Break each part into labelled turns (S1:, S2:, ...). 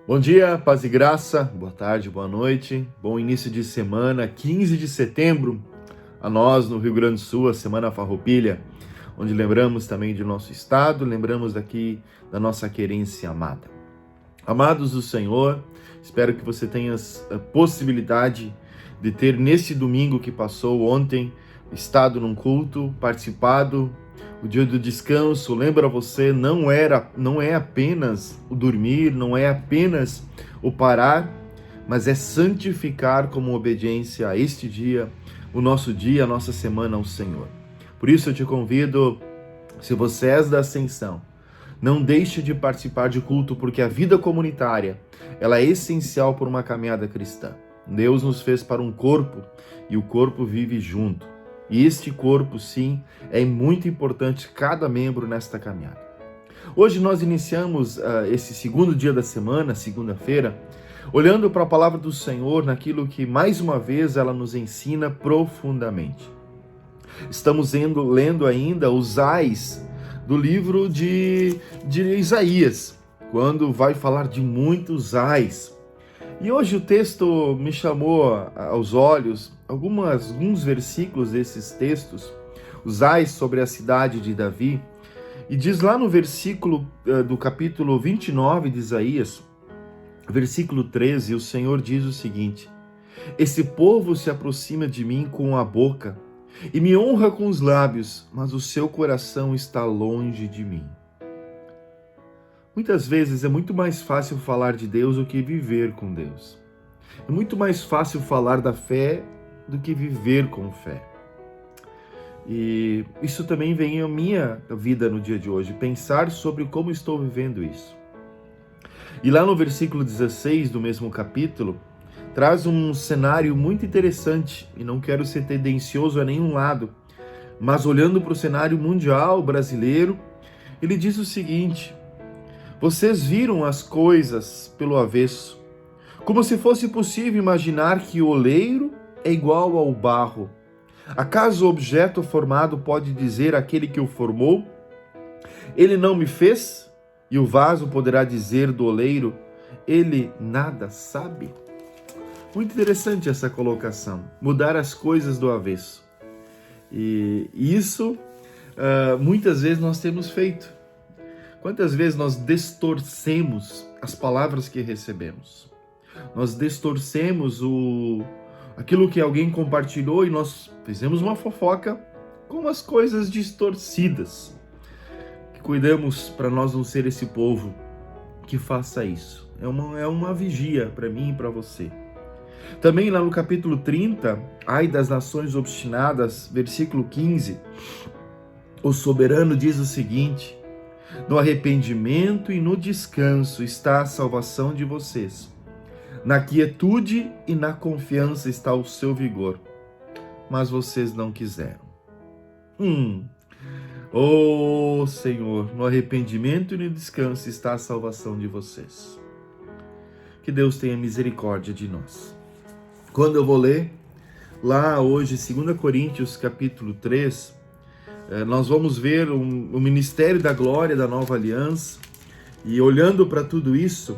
S1: Bom dia, paz e graça, boa tarde, boa noite, bom início de semana, 15 de setembro, a nós no Rio Grande do Sul, a Semana Farroupilha, onde lembramos também de nosso estado, lembramos daqui da nossa querência amada. Amados do Senhor, espero que você tenha a possibilidade de ter nesse domingo que passou ontem, estado num culto, participado, o dia do descanso. Lembra você, não é apenas o dormir, não é apenas o parar, mas é santificar como obediência a este dia, o nosso dia, a nossa semana ao Senhor. Por isso eu te convido, se você és da Ascensão, não deixe de participar de culto, porque a vida comunitária, ela é essencial para uma caminhada cristã. Deus nos fez para um corpo e o corpo vive junto. E este corpo, sim, é muito importante cada membro nesta caminhada. Hoje nós iniciamos esse segundo dia da semana, segunda-feira, olhando para a palavra do Senhor naquilo que, mais uma vez, ela nos ensina profundamente. Estamos lendo ainda os ais do livro de Isaías, quando vai falar de muitos ais. E hoje o texto me chamou aos olhos alguns versículos desses textos, os ais sobre a cidade de Davi, e diz lá no versículo do capítulo 29 de Isaías, versículo 13, o Senhor diz o seguinte: esse povo se aproxima de mim com a boca e me honra com os lábios, mas o seu coração está longe de mim. Muitas vezes é muito mais fácil falar de Deus do que viver com Deus. É muito mais fácil falar da fé do que viver com fé. E isso também vem à minha vida no dia de hoje, pensar sobre como estou vivendo isso. E lá no versículo 16 do mesmo capítulo, traz um cenário muito interessante, e não quero ser tendencioso a nenhum lado, mas olhando para o cenário mundial brasileiro, ele diz o seguinte: vocês viram as coisas pelo avesso, como se fosse possível imaginar que o oleiro é igual ao barro. Acaso o objeto formado pode dizer àquele que o formou: ele não me fez? E o vaso poderá dizer do oleiro: ele nada sabe? Muito interessante essa colocação, mudar as coisas do avesso. E isso muitas vezes nós temos feito. Quantas vezes nós distorcemos as palavras que recebemos? Nós distorcemos aquilo que alguém compartilhou e nós fizemos uma fofoca com as coisas distorcidas. Que cuidamos para nós não ser esse povo que faça isso. É uma vigia para mim e para você. Também lá no capítulo 30, ai das nações obstinadas, versículo 15, o soberano diz o seguinte: no arrependimento e no descanso está a salvação de vocês. Na quietude e na confiança está o seu vigor. Mas vocês não quiseram. Oh Senhor, no arrependimento e no descanso está a salvação de vocês. Que Deus tenha misericórdia de nós. Quando eu vou ler lá hoje, 2 Coríntios capítulo 3, nós vamos ver o ministério da glória da nova aliança, e olhando para tudo isso,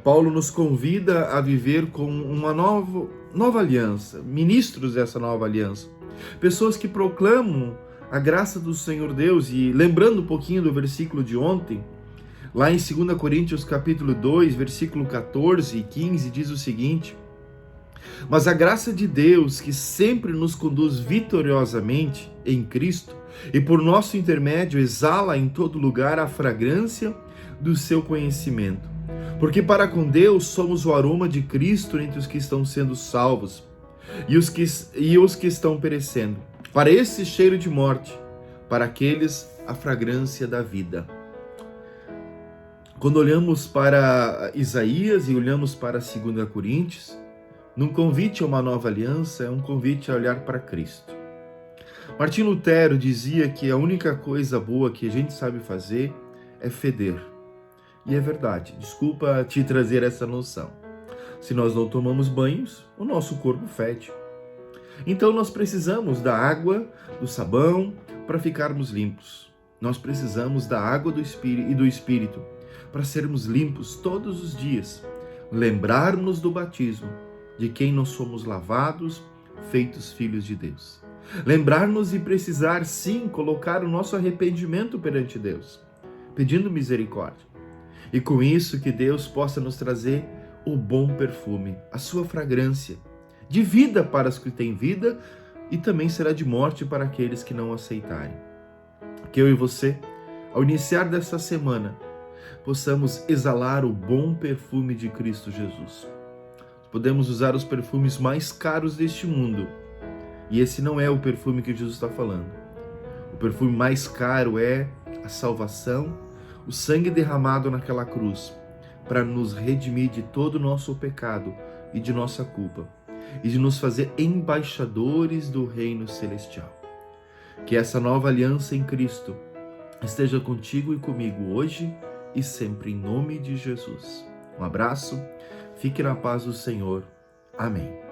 S1: Paulo nos convida a viver com uma nova aliança, ministros dessa nova aliança, pessoas que proclamam a graça do Senhor Deus. E lembrando um pouquinho do versículo de ontem, lá em 2 Coríntios capítulo 2, versículo 14 e 15, diz o seguinte: mas a graça de Deus, que sempre nos conduz vitoriosamente em Cristo, e por nosso intermédio exala em todo lugar a fragrância do seu conhecimento. Porque para com Deus somos o aroma de Cristo entre os que estão sendo salvos e os que estão perecendo. Para esse cheiro de morte, para aqueles a fragrância da vida. Quando olhamos para Isaías e olhamos para 2 Coríntios, num convite a uma nova aliança, é um convite a olhar para Cristo. Martinho Lutero dizia que a única coisa boa que a gente sabe fazer é feder. E é verdade, desculpa te trazer essa noção. Se nós não tomamos banhos, o nosso corpo fede. Então nós precisamos da água, do sabão, para ficarmos limpos. Nós precisamos da água do Espírito para sermos limpos todos os dias, lembrarmos do batismo, de quem nós somos lavados, feitos filhos de Deus. Lembrar-nos e precisar, sim, colocar o nosso arrependimento perante Deus, pedindo misericórdia. E com isso que Deus possa nos trazer o bom perfume, a sua fragrância, de vida para os que têm vida e também será de morte para aqueles que não aceitarem. Que eu e você, ao iniciar dessa semana, possamos exalar o bom perfume de Cristo Jesus. Podemos usar os perfumes mais caros deste mundo, e esse não é o perfume que Jesus está falando. O perfume mais caro é a salvação, o sangue derramado naquela cruz, para nos redimir de todo o nosso pecado e de nossa culpa, e de nos fazer embaixadores do reino celestial. Que essa nova aliança em Cristo esteja contigo e comigo hoje e sempre, em nome de Jesus. Um abraço, fique na paz do Senhor. Amém.